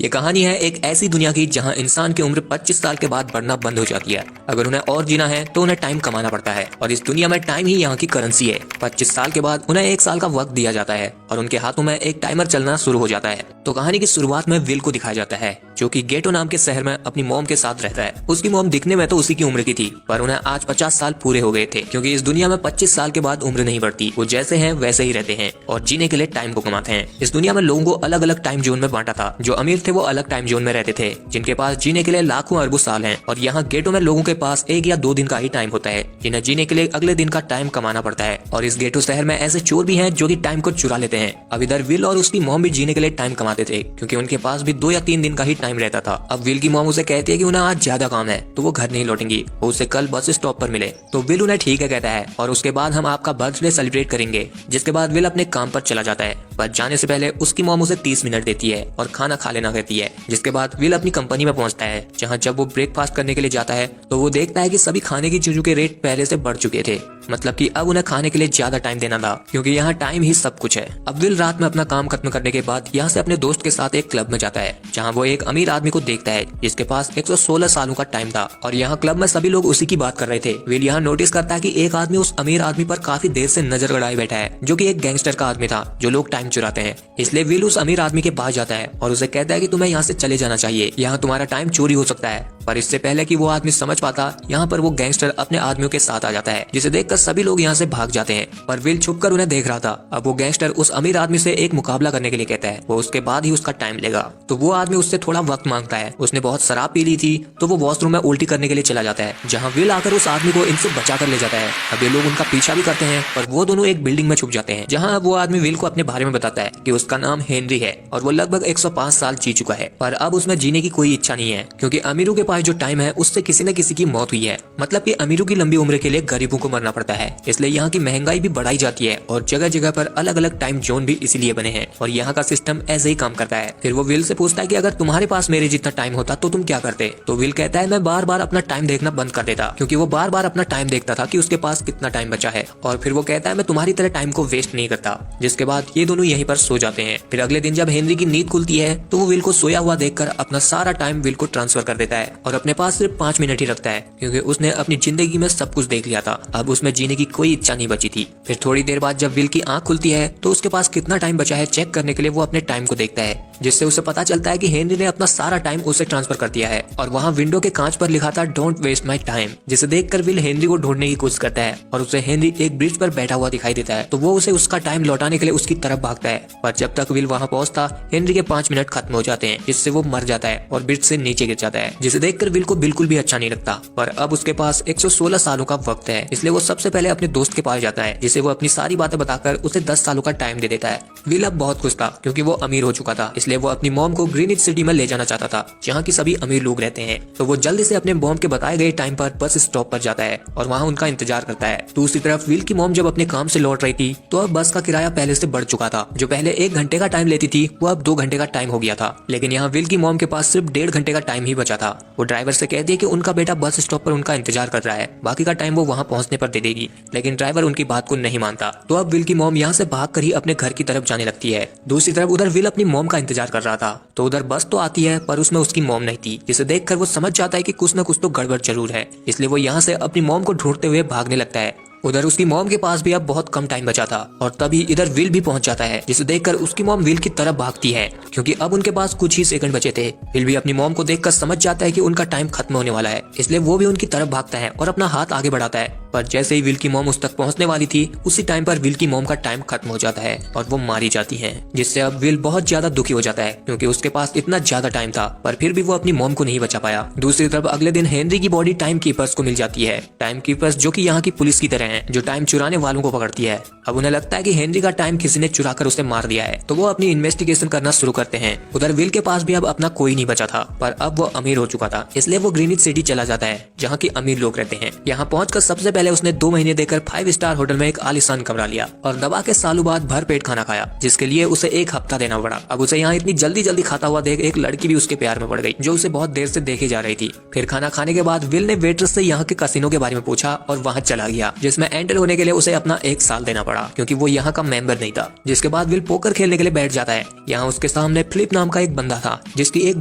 ये कहानी है एक ऐसी दुनिया की जहां इंसान की उम्र 25 साल के बाद बढ़ना बंद हो जाती है। अगर उन्हें और जीना है तो उन्हें टाइम कमाना पड़ता है और इस दुनिया में टाइम ही यहाँ की करेंसी है। 25 साल के बाद उन्हें 1 साल का वक्त दिया जाता है और उनके हाथों में एक टाइमर चलना शुरू हो जाता है। तो कहानी की शुरुआत में विल को दिखाया जाता है जो कि गेटो नाम के शहर में अपनी मॉम के साथ रहता है। उसकी मॉम दिखने में तो उसी की उम्र की थी, पर उन्हें आज 50 साल पूरे हो गए थे, क्योंकि इस दुनिया में 25 साल के बाद उम्र नहीं बढ़ती। वो जैसे हैं वैसे ही रहते हैं और जीने के लिए टाइम को कमाते हैं। इस दुनिया में लोगों को अलग अलग टाइम जोन में बांटा था। जो अमीर थे वो अलग टाइम जोन में रहते थे, जिनके पास जीने के लिए लाखों अरबों साल हैं। और यहाँ गेटो में लोगों के पास 1 या 2 दिन का ही टाइम होता है, जिन्हें जीने के लिए अगले दिन का टाइम कमाना पड़ता है। और इस गेटो शहर में ऐसे चोर भी हैं जो कि टाइम को चुरा लेते हैं। अब इधर विल और उसकी मॉम भी जीने के लिए टाइम कमाते थे, क्योंकि उनके पास भी 2 या 3 दिन का ही टाइम रहता था। अब विल की मॉम उसे कहती है कि उन्हें आज ज्यादा काम है तो वो घर नहीं लौटेंगी, वो उसे कल बस स्टॉप पर मिले। तो विल उन्हें ठीक है कहता है और उसके बाद हम आपका बर्थडे सेलिब्रेट करेंगे। जिसके बाद विल अपने काम पर चला जाता है, पर जाने से पहले उसकी मॉम उसे 30 मिनट देती है और खाना खा लेना कहती है। जिसके बाद विल अपनी कंपनी में पहुंचता है, जहां जब वो ब्रेकफास्ट करने के लिए जाता है तो वो देखता है कि सभी खाने की चीजों के रेट पहले से बढ़ चुके थे। मतलब कि अब उन्हें खाने के लिए ज्यादा टाइम देना था, क्योंकि यहाँ टाइम ही सब कुछ है। अब विल रात में अपना काम खत्म करने के बाद यहाँ से अपने दोस्त के साथ एक क्लब में जाता है, जहाँ वो एक अमीर आदमी को देखता है जिसके पास 116 सालों का टाइम था। और यहाँ क्लब में सभी लोग उसी की बात कर रहे थे। विल यहाँ नोटिस करता है कि एक आदमी उस अमीर आदमी पर काफी देर से नजर गड़ाए बैठा है, जो कि एक गैंगस्टर का आदमी था जो लोग टाइम चुराते हैं। इसलिए विल उस अमीर आदमी के पास जाता है और उसे कहता है कि तुम्हें यहाँ से चले जाना चाहिए, यहाँ तुम्हारा टाइम चोरी हो सकता है। पर इससे पहले कि वो आदमी समझ पाता, यहाँ पर वो गैंगस्टर अपने आदमियों के साथ आ जाता है, जिसे देखकर सभी लोग यहाँ से भाग जाते हैं। पर विल छुपकर उन्हें देख रहा था। अब वो गैंगस्टर उस अमीर आदमी से एक मुकाबला करने के लिए कहता है, वो उसके बाद ही उसका टाइम लेगा। तो वो आदमी उससे थोड़ा वक्त मांगता है। उसने बहुत शराब पी ली थी, तो वो वॉशरूम में उल्टी करने के लिए चला जाता है, जहाँ विल आकर उस आदमी को इनसे बचा कर ले जाता है। अब ये लोग उनका पीछा भी करते हैं, पर वो दोनों एक बिल्डिंग में छुप जाते हैं, जहाँ वो आदमी विल को अपने बारे में बताता है कि उसका नाम हेनरी है और वो लगभग 105 साल जी चुका है। पर अब उसमें जीने की कोई इच्छा नहीं है, क्योंकि अमीरों के पास जो टाइम है उससे किसी न किसी की मौत हुई है। मतलब कि अमीरों की लंबी उम्र के लिए गरीबों को मरना पड़ता है, इसलिए यहाँ की महंगाई भी बढ़ाई जाती है और जगह जगह पर अलग अलग टाइम जोन भी इसीलिए बने हैं। और यहाँ का सिस्टम ऐसे ही काम करता है। फिर वो विल से पूछता है कि अगर तुम्हारे पास मेरे जितना टाइम होता तो तुम क्या करते। तो विल कहता है मैं बार बार अपना टाइम देखना बंद कर देता, क्योंकि वो बार बार अपना टाइम देखता था कि उसके पास कितना टाइम बचा है। और फिर वो कहता है मैं तुम्हारी तरह टाइम को वेस्ट नहीं करता। जिसके बाद ये दोनों यहीं पर सो जाते हैं। फिर अगले दिन जब हेनरी की नींद खुलती है तो वो विल को सोया हुआ देखकर अपना सारा टाइम विल को ट्रांसफर कर देता है और अपने पास सिर्फ 5 मिनट ही रखता है, क्योंकि उसने अपनी जिंदगी में सब कुछ देख लिया था। अब उसमें जीने की कोई इच्छा नहीं बची थी। फिर थोड़ी देर बाद जब विल की आंख खुलती है तो उसके पास कितना टाइम बचा है चेक करने के लिए वो अपने टाइम को देखता है, जिससे उसे पता चलता है कि हेनरी ने अपना सारा टाइम उसे ट्रांसफर कर दिया है। और वहाँ विंडो के कांच पर लिखा था डोंट वेस्ट माई टाइम, जिसे देखकर विल हेनरी को ढूंढने की कोशिश करता है और उसे हेनरी एक ब्रिज पर बैठा हुआ दिखाई देता है। तो वो उसे उसका टाइम लौटाने के लिए उसकी तरफ भागता है। पर जब तक विल वहाँ पहुँचता हेनरी के 5 मिनट खत्म हो जाते हैं, जिससे वो मर जाता है और ब्रिज से नीचे गिर जाता है, जिसे देखकर विल को बिल्कुल भी अच्छा नहीं लगता। पर अब उसके पास 116 सालों का वक्त है, इसलिए वो सबसे पहले अपने दोस्त के पास जाता है, जिसे वो अपनी सारी बातें बताकर उसे 10 सालों का टाइम दे देता है। विल अब बहुत खुश था, क्योंकि वो अमीर हो चुका था। इसलिए वो अपनी मॉम को ग्रीनिच सिटी में ले जाना चाहता था, जहाँ की सभी अमीर लोग रहते हैं। तो वो जल्दी से अपने मॉम के बताए गए टाइम पर बस स्टॉप पर जाता है और वहाँ उनका इंतजार करता है। दूसरी तरफ विल की मॉम जब अपने काम से लौट रही थी तो अब बस का किराया पहले से बढ़ चुका था। जो पहले 1 घंटे का टाइम लेती थी वो अब 2 घंटे का टाइम हो गया था। लेकिन यहाँ विल की मॉम के पास सिर्फ 1.5 घंटे का टाइम ही बचा था। वो ड्राइवर से कहती है कि उनका बेटा बस स्टॉप पर उनका इंतजार कर रहा है, बाकी का टाइम वो वहाँ पहुँचने पर दे देगी। लेकिन ड्राइवर उनकी बात को नहीं मानता। तो अब विल की मॉम यहाँ से भाग कर ही अपने घर की तरफ जाने लगती है। दूसरी तरफ उधर विल अपनी मॉम का इंतजार कर रहा था। तो उधर बस तो आती है, पर उसमें उसकी मॉम नहीं थी, जिसे देखकर वो समझ जाता है कि कुछ न कुछ तो गड़बड़ जरूर है। इसलिए वो यहाँ से अपनी मॉम को ढूंढते हुए भागने लगता है। उधर उसकी मॉम के पास भी अब बहुत कम टाइम बचा था और तभी इधर विल भी पहुंच जाता है, जिसे देखकर उसकी मॉम विल की तरफ भागती है, क्योंकि अब उनके पास कुछ ही सेकंड बचे थे। विल भी अपनी मॉम को देखकर समझ जाता है कि उनका टाइम खत्म होने वाला है, इसलिए वो भी उनकी तरफ भागता है और अपना हाथ आगे बढ़ाता है। पर जैसे ही विल की मॉम उस तक पहुंचने वाली थी, उसी टाइम पर विल की मॉम का टाइम खत्म हो जाता है और वो मारी जाती है, जिससे अब विल बहुत ज्यादा दुखी हो जाता है, क्योंकि उसके पास इतना ज्यादा टाइम था, पर फिर भी वो अपनी मॉम को नहीं बचा पाया। दूसरी तरफ अगले दिन हेनरी की बॉडी टाइम कीपर्स को मिल जाती है। टाइम कीपर्स जो कि यहाँ की पुलिस की तरह हैं, जो टाइम चुराने वालों को पकड़ती है। अब उन्हें लगता है कि हेनरी का टाइम किसी ने चुरा कर उसे मार दिया है, तो वो अपनी इन्वेस्टिगेशन करना शुरू करते हैं। उधर विल के पास भी अब अपना कोई नहीं बचा था, पर अब वो अमीर हो चुका था, इसलिए वो ग्रीनिच सिटी चला जाता है, जहाँ की अमीर लोग रहते हैं। यहाँ पहुंचकर सबसे पहले पहले उसने 2 महीने देकर 5 स्टार होटल में एक आलीशान कमरा लिया और दबा के सालों बाद भर पेट खाना खाया, जिसके लिए उसे 1 हफ्ता देना पड़ा। अब उसे यहाँ इतनी जल्दी जल्दी खाता हुआ देख एक लड़की भी उसके प्यार में पड़ गई, जो उसे बहुत देर से देखे जा रही थी। फिर खाना खाने के बाद विल ने वेट्रेस से यहाँ के कसिनो के बारे में पूछा और वहाँ चला गया, जिसमें एंटर होने के लिए उसे अपना 1 साल देना पड़ा, क्योंकि वो यहाँ का मेंबर नहीं था। जिसके बाद विल पोकर खेलने के लिए बैठ जाता है। यहाँ उसके सामने फिलिप नाम का एक बंदा था, जिसकी एक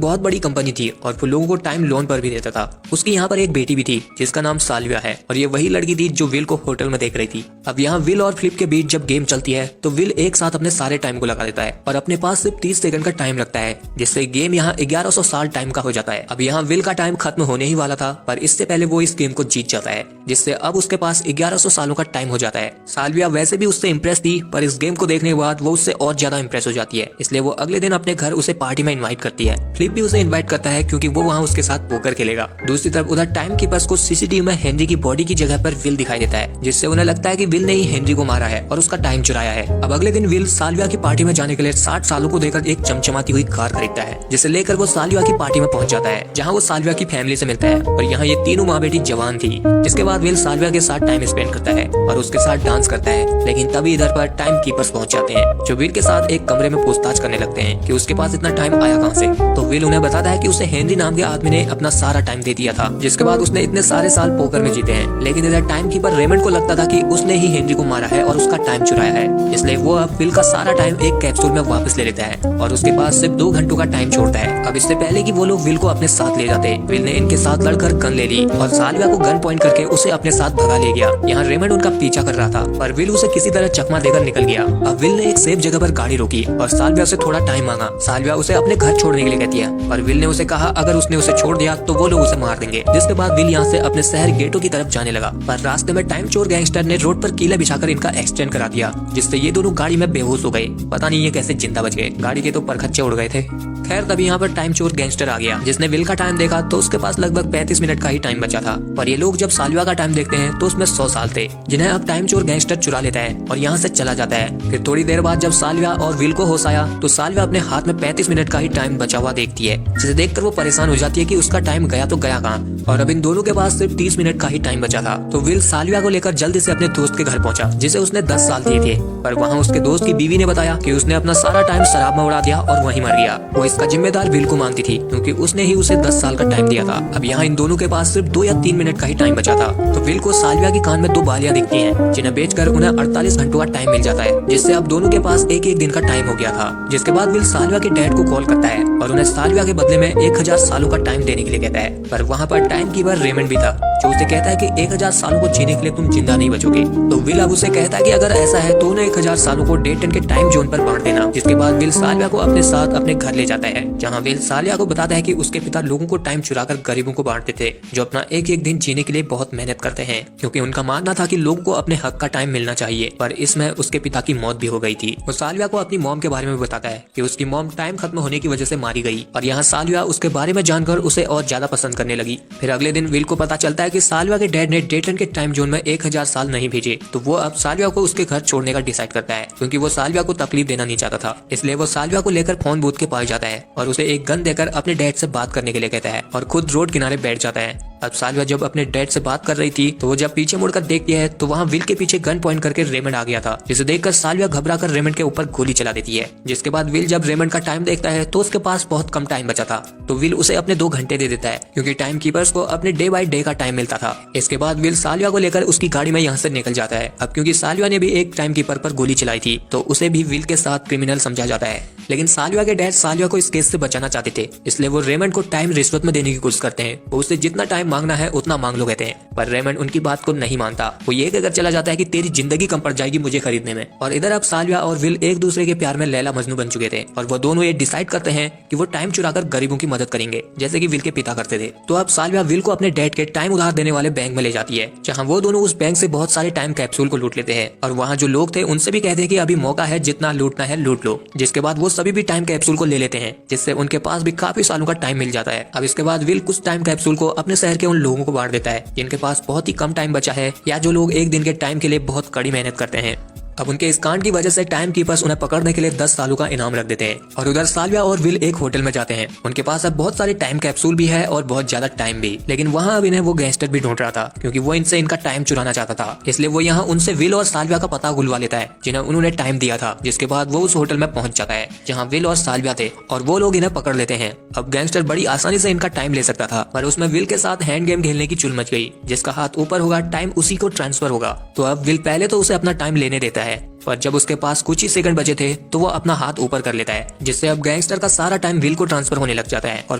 बहुत बड़ी कंपनी थी और वो लोगों को टाइम लोन पर भी देता था। उसकी यहाँ पर एक बेटी भी थी, जिसका नाम साल्विया है, और ये वही लड़की थी जो विल को होटल में देख रही थी। अब यहाँ विल और फिलिप के बीच जब गेम चलती है तो विल एक साथ अपने सारे टाइम को लगा देता है और अपने पास सिर्फ 30 सेकंड का टाइम लगता है, जिससे गेम यहाँ 1100 साल टाइम का हो जाता है। अब यहाँ विल का टाइम खत्म होने ही वाला था, पर इससे पहले वो इस गेम को जीत जाता है, जिससे अब उसके पास 1100 सालों का टाइम हो जाता है। साल्विया वैसे भी उससे इम्प्रेस थी, पर इस गेम को देखने के बाद वो उससे और ज्यादा इम्प्रेस हो जाती है, इसलिए वो अगले दिन अपने घर उसे पार्टी में इन्वाइट करती है। फिलिप भी उसे इन्वाइट करता है, क्योंकि वो वहाँ उसके साथ पोकर खेलेगा। दूसरी तरफ उधर टाइम कीपर्स को सीसीटीवी में हेनरी की बॉडी की जगह पर विल दिखाई देता है, जिससे उन्हें लगता है कि विल ने ही हेनरी को मारा है और उसका टाइम चुराया है। अब अगले दिन विल साल्विया की पार्टी में जाने के लिए 60 सालों को देकर एक चमचमाती हुई कार खरीदता है, जिसे लेकर वो साल्विया की पार्टी में पहुंच जाता है, जहां वो साल्विया की फैमिली से मिलता है। और यहाँ ये तीनों माँ बेटी जवान थी। जिसके बाद विल साल्विया के साथ टाइम स्पेंड करता है और उसके साथ डांस करता है, लेकिन तभी इधर पर टाइम कीपर्स पहुंच जाते हैं, जो विल के साथ एक कमरे में पूछताछ करने लगते हैं कि उसके पास इतना टाइम आया कहां से। तो विल उन्हें बताता है कि उसे हेनरी नाम के आदमी ने अपना सारा टाइम दे दिया था, जिसके बाद उसने इतने सारे साल पोकर में जीते हैं। लेकिन इधर टाइम कीपर रेमंड को लगता था कि उसने ही हेनरी को मारा है और उसका टाइम चुराया है, इसलिए वो अब विल का सारा टाइम एक कैप्सूल में वापस ले लेता है और उसके पास सिर्फ 2 घंटों का टाइम छोड़ता है। अब इससे पहले कि वो लोग विल को अपने साथ ले जाते, विल ने इनके साथ लड़कर गन ले ली और साल्विया को गन पॉइंट करके उसे अपने साथ भगा ले गया। यहाँ रेमंड उनका पीछा कर रहा था, पर विल उसे किसी तरह चकमा देकर निकल गया। अब विल ने एक सेफ जगह पर गाड़ी रोकी और साल्विया से थोड़ा टाइम मांगा। साल्विया उसे अपने घर छोड़ने के लिए कहती है, पर विल ने उसे कहा अगर उसने उसे छोड़ दिया तो वो लोग उसे मार देंगे। जिसके बाद विल यहाँ से अपने शहर गेटो की तरफ जाने लगा, पर रास्ते में टाइम चोर गैंगस्टर ने रोड पर कीला बिछाकर इनका एक्सीडेंट करा दिया, जिससे ये दोनों गाड़ी में बेहोश हो गए। पता नहीं ये कैसे जिंदा बच गए, गाड़ी के तो परखच्चे उड़ गए थे। खैर तभी यहाँ पर टाइम चोर गैंगस्टर आ गया, जिसने विल का टाइम देखा तो उसके पास लगभग 35 मिनट का ही टाइम बचा था। पर ये लोग जब साल्विया का टाइम देखते हैं तो उसमें 100 साल थे, जिन्हें अब टाइम चोर गैंगस्टर चुरा लेता है और यहाँ से चला जाता है। फिर थोड़ी देर बाद जब साल्विया और विल को होश आया तो साल्विया अपने हाथ में 35 मिनट का ही टाइम बचा हुआ देखती है, जिसे देखकर वो परेशान हो जाती है कि उसका टाइम गया तो गया कहाँ, और अब इन दोनों के पास सिर्फ 30 मिनट का ही टाइम बचा था। तो विल साल्विया को लेकर जल्दी से अपने दोस्त के घर पहुंचा, जिसे उसने 10 साल दिए थे, पर वहाँ उसके दोस्त की बीवी ने बताया कि उसने अपना सारा टाइम शराब में उड़ा दिया और वहीं मर गया। वो इसका जिम्मेदार विल को मानती थी, क्योंकि उसने ही उसे 10 साल का टाइम दिया था। अब यहाँ इन दोनों के पास सिर्फ 2 या 3 मिनट का ही टाइम बचा था। तो विल को साल्विया की कान में 2 बालियां दिखती हैं, जिन्हें बेचकर उन्हें 48 घंटों का टाइम मिल जाता है, जिससे अब दोनों के पास एक दिन का टाइम हो गया था। जिसके बाद विल साल्विया के डैड को कॉल करता है और उन्हें साल्विया के बदले में 1000 सालों का टाइम देने के लिए कहता है। पर वहाँ पर टाइम कीपर रेमंड भी था, जो उसे कहता है कि 1000 सालों को जीने के लिए तुम जिंदा नहीं बचोगे। तो विल अब उसे कहता है कि अगर ऐसा है तो उन्हें 1000 सालों को डे 10 के टाइम जोन पर बांट देना। जिसके बाद विल साल्विया को अपने साथ अपने घर ले जाता है, जहाँ विल साल्विया को बताता है कि उसके पिता लोगों को टाइम चुराकर गरीबों को बांटते थे, जो अपना एक दिन जीने के लिए बहुत मेहनत करते हैं, क्योंकि उनका मानना था कि लोगों को अपने हक का टाइम मिलना चाहिए। पर इसमें उसके पिता की मौत भी हो गई थी। वो साल्विया को अपनी मॉम के बारे में बताता है कि उसकी मॉम टाइम खत्म होने की वजह से मारी गई, और यहाँ साल्विया उसके बारे में जानकर उसे और ज्यादा पसंद करने लगी। फिर अगले दिन विल को पता चलता है कि साल्विया के डैड ने डे 10 के टाइम जोन में 1000 साल नहीं भेजे, तो वो अब साल्विया को उसके घर छोड़ने का डिसाइड करता है, क्योंकि वो साल्विया को तकलीफ देना नहीं चाहता था। इसलिए वो साल्विया को लेकर फोन बूथ के पास जाता है और उसे एक गन देकर अपने डैड से बात करने के लिए कहता है और खुद रोड किनारे बैठ जाता है। अब साल्विया जब अपने डैड से बात कर रही थी तो वो जब पीछे मुड़कर देखती है तो वहाँ विल के पीछे गन पॉइंट करके रेमंड आ गया था, जिसे देखकर साल्विया घबराकर रेमंड के ऊपर गोली चला देती है। जिसके बाद विल जब रेमंड का टाइम देखता है तो उसके पास बहुत कम टाइम बचा था, तो विल उसे अपने 2 घंटे दे देता है, क्योंकि टाइम कीपर्स को अपने डे बाय डे का टाइम मिलता था। इसके बाद विल साल्विया को लेकर उसकी गाड़ी में यहाँ से निकल जाता है। अब क्योंकि साल्विया ने भी एक टाइम कीपर पर गोली चलाई थी तो उसे भी विल के साथ क्रिमिनल समझा जाता है। लेकिन साल्विया के डैड साल्विया को इस केस से बचाना चाहते थे, इसलिए वो रेमंड को टाइम रिश्वत में देने की कोशिश करते हैं। वो उससे जितना टाइम मांगना है उतना मांग लो कहते हैं, पर रेमंड उनकी बात को नहीं मानता। वो ये कहकर चला जाता है कि तेरी जिंदगी कम पड़ जाएगी मुझे खरीदने में। और इधर अब साल्विया और विल एक दूसरे के प्यार में लैला मजनू बन चुके थे, और वो दोनों ये डिसाइड करते हैं कि वो टाइम चुराकर गरीबों की मदद करेंगे, जैसे कि विल के पिता करते थे। तो अब साल्विया विल को अपने डैड के टाइम उधार देने वाले बैंक में ले जाती है, जहाँ वो दोनों उस बैंक से बहुत सारे टाइम कैप्सूल को लूट लेते हैं, और वहाँ जो लोग थे उनसे भी कहते हैं कि अभी मौका है, जितना लूटना है लूट लो। जिसके बाद वो सभी भी टाइम कैप्सूल को ले लेते हैं, जिससे उनके पास भी काफी सालों का टाइम मिल जाता है। अब इसके बाद विल कुछ टाइम कैप्सूल को अपने शहर के उन लोगों को बांट देता है जिनके पास बहुत ही कम टाइम बचा है, या जो लोग एक दिन के टाइम के लिए बहुत कड़ी मेहनत करते हैं। अब उनके इस कांड की वजह से टाइम कीपर्स उन्हें पकड़ने के लिए 10 सालों का इनाम रख देते हैं। और उधर साल्विया और विल एक होटल में जाते हैं। उनके पास अब बहुत सारे टाइम कैप्सूल भी है और बहुत ज्यादा टाइम भी, लेकिन वहाँ अब इन्हें वो गैंगस्टर भी ढूंढ रहा था क्योंकि वो इनसे इनका टाइम चुराना चाहता था। इसलिए वो यहाँ उनसे विल और साल्विया का पता गुलवा लेता है जिन्हें उन्होंने टाइम दिया था। जिसके बाद वो उस होटल में पहुंच जाता है जहाँ विल और साल्विया थे और वो लोग इन्हें पकड़ लेते हैं। अब गैंगस्टर बड़ी आसानी से इनका टाइम ले सकता था, पर उसमें विल के साथ हैंड गेम खेलने की चुल मच गई। जिसका हाथ ऊपर होगा टाइम उसी को ट्रांसफर होगा। तो अब विल पहले तो उसे अपना टाइम लेने देता है, पर जब उसके पास कुछ ही सेकंड बचे थे तो वो अपना हाथ ऊपर कर लेता है, जिससे अब गैंगस्टर का सारा टाइम विल को ट्रांसफर होने लग जाता है। और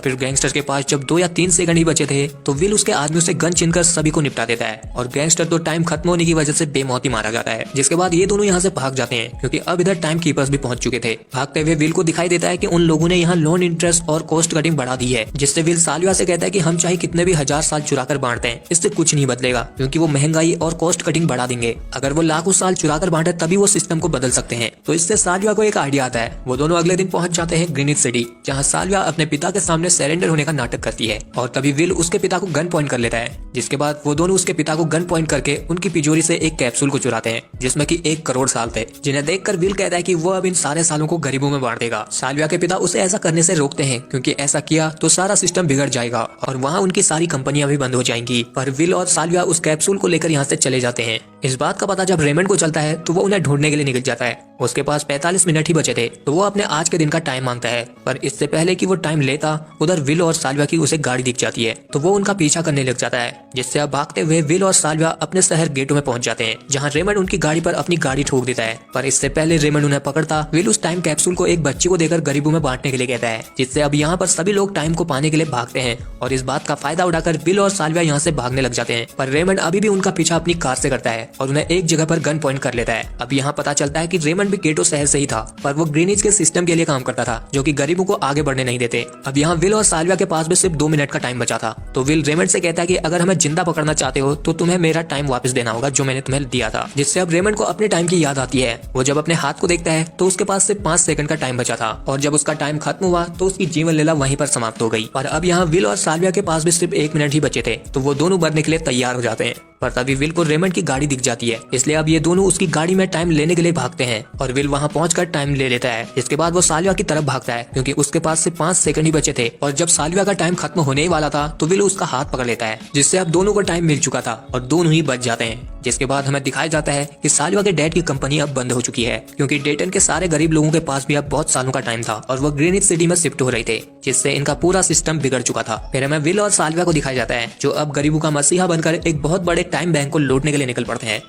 फिर गैंगस्टर के पास जब 2 या 3 सेकंड ही बचे थे तो विल उसके आदमियों से गन छीनकर सभी को निपटा देता है और गैंगस्टर तो टाइम खत्म होने की वजह से बेमौती मारा जाता है। जिसके बाद ये दोनों यहाँ से भाग जाते हैं क्योंकि अब इधर टाइम कीपर्स भी पहुंच चुके थे। भागते हुए विल को दिखाई देता है कि उन लोगों ने यहाँ लोन इंटरेस्ट और कॉस्ट कटिंग बढ़ा दी है, जिससे विल साल्विया से कहता है कि हम चाहे कितने भी 1000 साल चुरा कर बांटते हैं, इससे कुछ नहीं बदलेगा क्योंकि वो महंगाई और कॉस्ट कटिंग बढ़ा देंगे। अगर वो लाखों साल चुरा कर बांटे तभी वो सिस्टम को बदल सकते हैं। तो इससे साल्विया को एक आइडिया आता है। वो दोनों अगले दिन पहुंच जाते हैं ग्रीनिच सिटी, जहां साल्विया अपने पिता के सामने सरेंडर होने का नाटक करती है और तभी विल उसके पिता को गन पॉइंट कर लेता है। जिसके बाद वो दोनों उसके पिता को गन पॉइंट करके उनकी तिजोरी से एक कैप्सूल को चुराते हैं जिसमें कि 1 करोड़ साल थे, जिन्हें देखकर विल कहता है कि वो अब इन सारे सालों को गरीबों में बांट देगा। साल्विया के पिता उसे ऐसा करने से रोकते हैं क्योंकि ऐसा किया तो सारा सिस्टम बिगड़ जाएगा और वहाँ उनकी सारी कंपनियां भी बंद हो जाएंगी। पर विल और साल्विया उस कैप्सूल को लेकर यहाँ से चले जाते हैं। इस बात का पता जब रेमंड को चलता है तो वो उन्हें ढूंढने के लिए निकल जाता है। उसके पास 45 मिनट ही बचे थे तो वो अपने आज के दिन का टाइम मांगता है, पर इससे पहले कि वो टाइम लेता उधर विल और साल्विया की उसे गाड़ी दिख जाती है तो वो उनका पीछा करने लग जाता है। जिससे अब भागते हुए विल और साल्विया अपने शहर गेटो में पहुंच जाते हैं जहां रेमंड उनकी गाड़ी पर अपनी गाड़ी ठोक देता है। पर इससे पहले रेमंड उन्हें पकड़ता विल उस टाइम कैप्सूल को एक बच्चे को देकर गरीबों में बांटने के लिए कहता है, जिससे अब यहाँ पर सभी लोग टाइम को पाने के लिए भागते हैं और इस बात का फायदा उठाकर विल और साल्विया यहाँ से भागने लग जाते हैं। पर रेमंड अभी भी उनका पीछा अपनी कार से करता है और उन्हें एक जगह पर गन पॉइंट कर लेता है। अब यहाँ पता चलता है कि रेमंड भी गेटो शहर से ही था, पर वो ग्रीनिच के सिस्टम के लिए काम करता था जो कि गरीबों को आगे बढ़ने नहीं देते। अब यहाँ विल और साल्विया के पास भी सिर्फ 2 मिनट का टाइम बचा था तो विल रेमंड से कहता है कि अगर हमें जिंदा पकड़ना चाहते हो तो तुम्हें मेरा टाइम वापस देना होगा जो मैंने तुम्हें दिया था। जिससे अब रेमंड को अपने टाइम की याद आती है। वो जब अपने हाथ को देखता है तो उसके पास सिर्फ 5 सेकंड का टाइम बचा था और जब उसका टाइम खत्म हुआ तो उसकी जीवन लीला वहीं पर समाप्त हो गई। और अब यहाँ विल और साल्विया के पास भी सिर्फ 1 मिनट ही बचे थे तो वो दोनों मरने के लिए तैयार हो जाते हैं। पर तभी विल को रेमंड की गाड़ी दिख जाती है, इसलिए अब ये दोनों उसकी गाड़ी में टाइम लेने के लिए भागते हैं और विल वहां पहुंचकर टाइम ले लेता है। इसके बाद वो साल्विया की तरफ भागता है क्योंकि उसके पास सिर्फ 5 सेकंड ही बचे थे और जब साल्विया का टाइम खत्म होने ही वाला था तो विल उसका हाथ पकड़ लेता है, जिससे अब दोनों को टाइम मिल चुका था और दोनों ही बच जाते हैं। जिसके बाद हमें दिखाया जाता है कि साल्विया के डैड की कंपनी अब बंद हो चुकी है क्योंकि डेटन के सारे गरीब लोगों के पास भी अब बहुत सालों का टाइम था और वो ग्रीनिच सिटी में शिफ्ट हो रहे थे, जिससे इनका पूरा सिस्टम बिगड़ चुका था। फिर हमें विल और साल्विया को दिखाया जाता है जो अब गरीबों का मसीहा बनकर एक बहुत बड़े टाइम बैंक को लूटने के लिए निकल पड़ते हैं।